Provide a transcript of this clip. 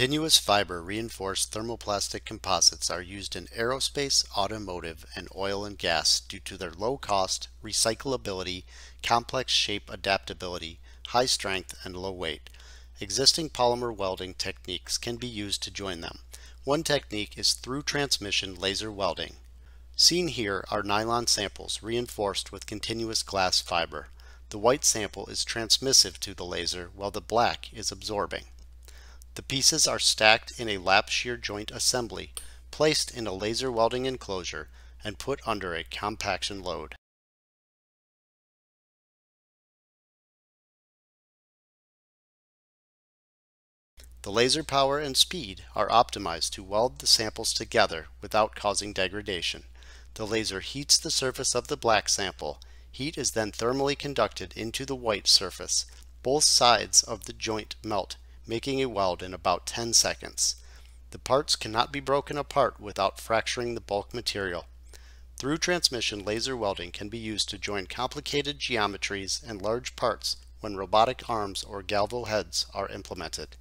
Continuous fiber reinforced thermoplastic composites are used in aerospace, automotive, and oil and gas due to their low cost, recyclability, complex shape adaptability, high strength, and low weight. Existing polymer welding techniques can be used to join them. One technique is through transmission laser welding. Seen here are nylon samples reinforced with continuous glass fiber. The white sample is transmissive to the laser while the black is absorbing. The pieces are stacked in a lap shear joint assembly, placed in a laser welding enclosure, and put under a compaction load. The laser power and speed are optimized to weld the samples together without causing degradation. The laser heats the surface of the black sample. Heat is then thermally conducted into the white surface. Both sides of the joint melt, making a weld in about 10 seconds. The parts cannot be broken apart without fracturing the bulk material. Through transmission laser welding can be used to join complicated geometries and large parts when robotic arms or galvo heads are implemented.